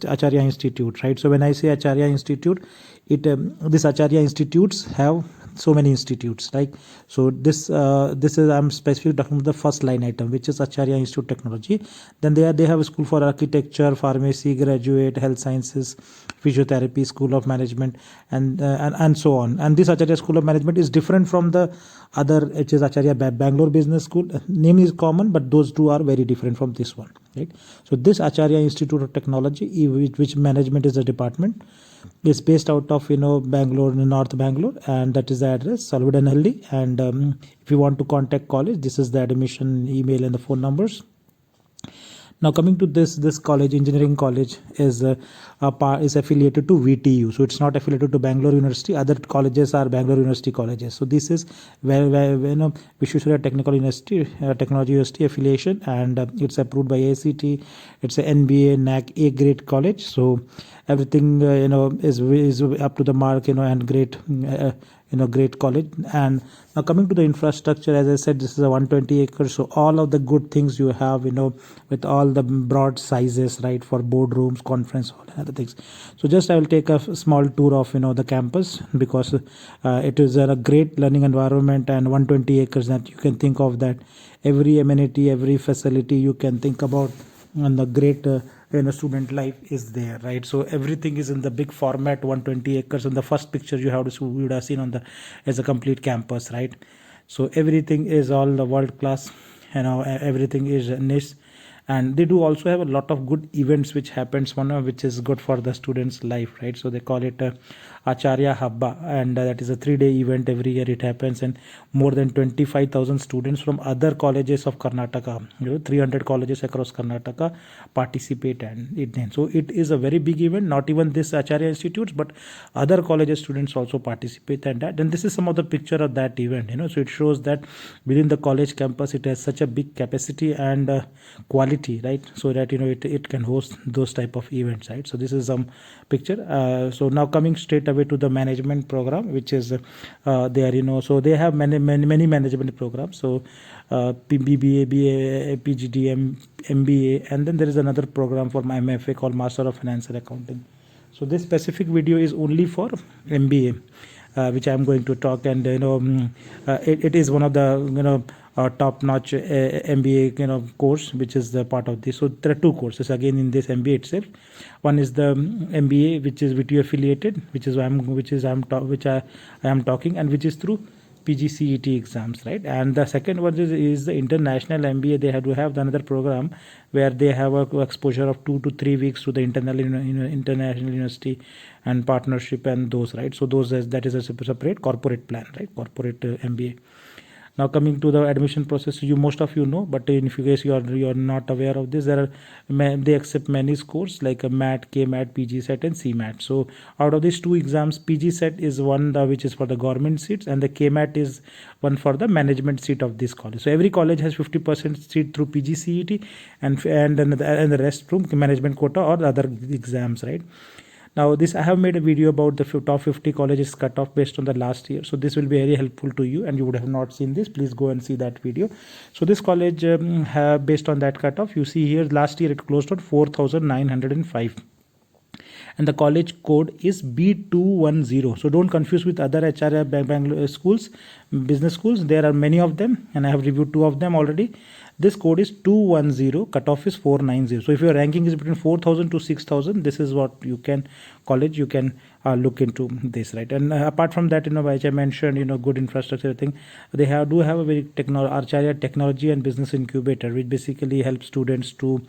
Acharya Institute, right? So when I say Acharya Institute, this Acharya Institutes have so many institutes, like so this is I'm specifically talking about the first line item, which is Acharya Institute Technology. Then they have a school for architecture, pharmacy, graduate, health sciences, physiotherapy, school of management, and so on. And this Acharya School of Management is different from the other, which is Acharya Bangalore Business School. Name is common, but those two are very different from this one, right? So this Acharya Institute of Technology, which management is a department, is based out of Bangalore, North Bangalore, and that is the address, Salvadanhalli. And if you want to contact college, this is the admission email and the phone numbers. Now coming to this college, engineering college, is affiliated to VTU, so it's not affiliated to Bangalore University. Other colleges are Bangalore University colleges. So this is where Vishweshwarya Technical University, Technology University affiliation, and it's approved by ACT. It's a NBA NAC A grade college. So everything is up to the mark, and great. Great college. And now coming to the infrastructure, as I said, this is a 120 acres, so all of the good things you have, with all the broad sizes, right, for boardrooms, conference hall, and other things. So just I will take a small tour of the campus, because it is a great learning environment, and 120 acres, that you can think of that every amenity, every facility you can think about, and the great student life is there, right? So everything is in the big format, 120 acres. And the first picture you would have seen as a complete campus, right? So everything is all the world class, everything is nice. And they do also have a lot of good events which happens, one of which is good for the students' life, right? So they call it Acharya mba, and that is a 3-day event. Every year it happens, and more than 25,000 students from other colleges of Karnataka, 300 colleges across Karnataka participate, and so it is a very big event. Not even this Acharya Institutes, but other colleges students also participate, and this is some of the picture of that event. So it shows that within the college campus it has such a big capacity and quality, right? So that it can host those type of events, right? So this is some picture. So now coming straight away to the management program, which is there. So they have many management programs. So BBA, BA, PGD, MBA, and then there is another program for my MFA called Master of Finance and Accounting. So this specific video is only for MBA, which I am going to talk, and it is one of the top-notch MBA course, which is the part of this. So there are two courses again in this MBA itself. One is the MBA, which is VTU affiliated, which I am talking, and which is through PGCET exams, right? And the second one is the international MBA. They have to have another program where they have a exposure of 2 to 3 weeks to the international university and partnership and those, right? So that is a separate corporate plan, right? Corporate MBA. Now coming to the admission process, most of you know, but in case you are not aware of this, they accept many scores like a MAT, KMAT, PG set, and CMAT. So out of these two exams, PG set is one which is for the government seats, and the KMAT is one for the management seat of this college. So every college has 50% seat through PGCET, and the rest through management quota or other exams, right? Now I have made a video about the top 50 colleges cut off based on the last year. So this will be very helpful to you, and you would have not seen this. Please go and see that video. So this college based on that cutoff, you see here last year it closed on 4,905. And the college code is B210. So don't confuse with other Acharya Bangalore schools, business schools. There are many of them, and I have reviewed 2 of them already. This code is 210, cutoff is 490. So if your ranking is between 4,000 to 6,000, this is what you can look into this, right? And apart from that, as I mentioned, good infrastructure thing. They do have a very Acharya Technology and Business Incubator, which basically helps students to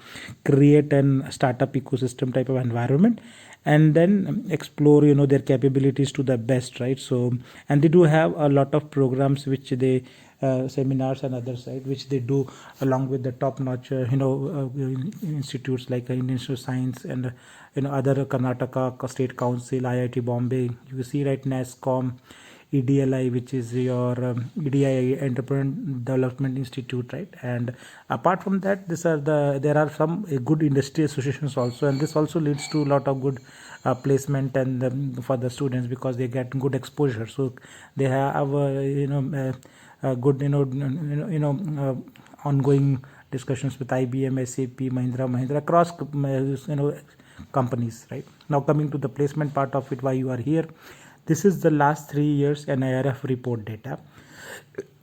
create an startup ecosystem type of environment, and then explore their capabilities to the best, right? So, and they do have a lot of programs which they seminars and others, right, which they do along with the top-notch institutes like Indian Institute of Science and other Karnataka State Council, IIT Bombay. You see, right, NASCOM, EDLI, which is your EDI Entrepreneur Development Institute, right? And apart from that, there are some good industry associations also, and this also leads to a lot of good placement and for the students, because they get good exposure. So they have good ongoing discussions with IBM, SAP, Mahindra across companies, right? Now coming to the placement part of it, why you are here. This is the last 3 years NIRF report data.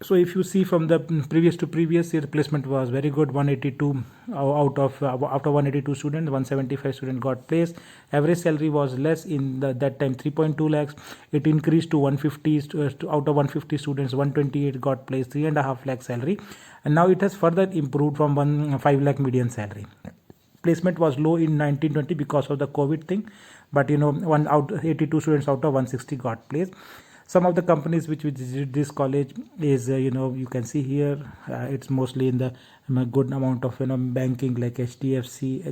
So if you see from the previous to previous year, placement was very good. 182 out of after 182 students, 175 students got placed. Average salary was less in that time, 3.2 lakhs. It increased to 150 out of 150 students, 128 got placed, 3.5 lakh salary, and now it has further improved from 5 lakh median salary. Placement was low in 1920 because of the COVID thing, but 82 students out of 160 got placed. Some of the companies which visit this college is you can see here, it's mostly in the good amount of banking, like HFFC,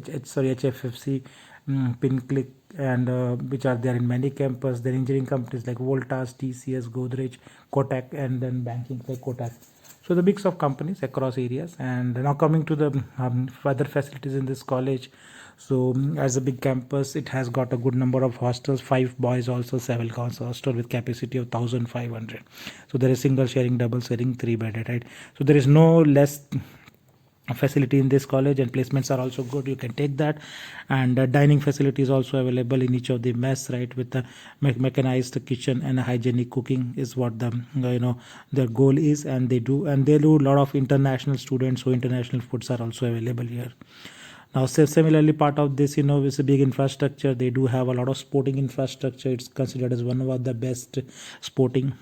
PinClick, and which are there in many campuses. Then engineering companies like Voltas, TCS, Godrej, Kotak, and then banking like Kotak. So the mix of companies across areas. And now coming to the further facilities in this college. So as a big campus, it has got a good number of hostels, 5 boys also, 7 girls hostel with capacity of 1,500. So there is single sharing, double sharing, 3-bedded, right? So there is no less facility in this college, and placements are also good. You can take that, and dining facility is also available in each of the mess, right, with the mechanized kitchen and hygienic cooking is what the their goal is, and they do a lot of international students, so international foods are also available here. Now, similarly, part of this, is a big infrastructure. They do have a lot of sporting infrastructure. It's considered as one of the best sporting,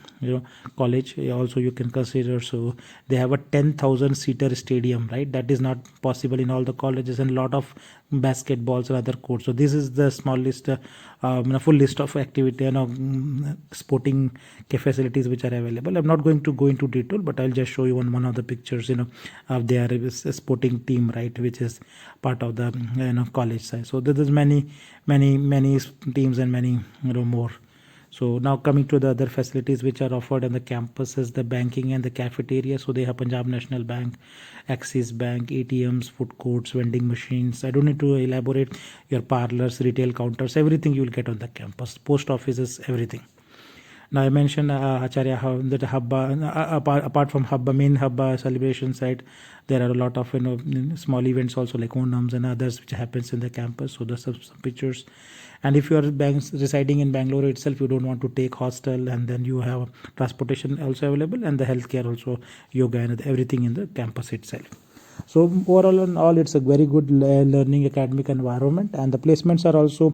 college. Also, you can consider. So they have a 10,000 seater stadium, right? That is not possible in all the colleges, and a lot of basketballs and other courts. So this is the small list, full list of activity, sporting facilities which are available. I'm not going to go into detail, but I'll just show you one of the pictures, of their sporting team, right, which is part of the college side. So there's many teams and many more. So now coming to the other facilities which are offered on the campus is the banking and the cafeteria. So they have Punjab National Bank, Axis Bank, ATMs, food courts, vending machines. I don't need to elaborate. Your parlors, retail counters, everything you will get on the campus. Post offices, everything. Now I mentioned Acharya Hub, that hub, apart from hub, main hub celebration site, there are a lot of small events also, like Onams and others which happens in the campus. So there's some pictures. And if you are residing in Bangalore itself, you don't want to take hostel, and then you have transportation also available, and the healthcare also, yoga and everything in the campus itself. So overall, it's a very good learning academic environment, and the placements are also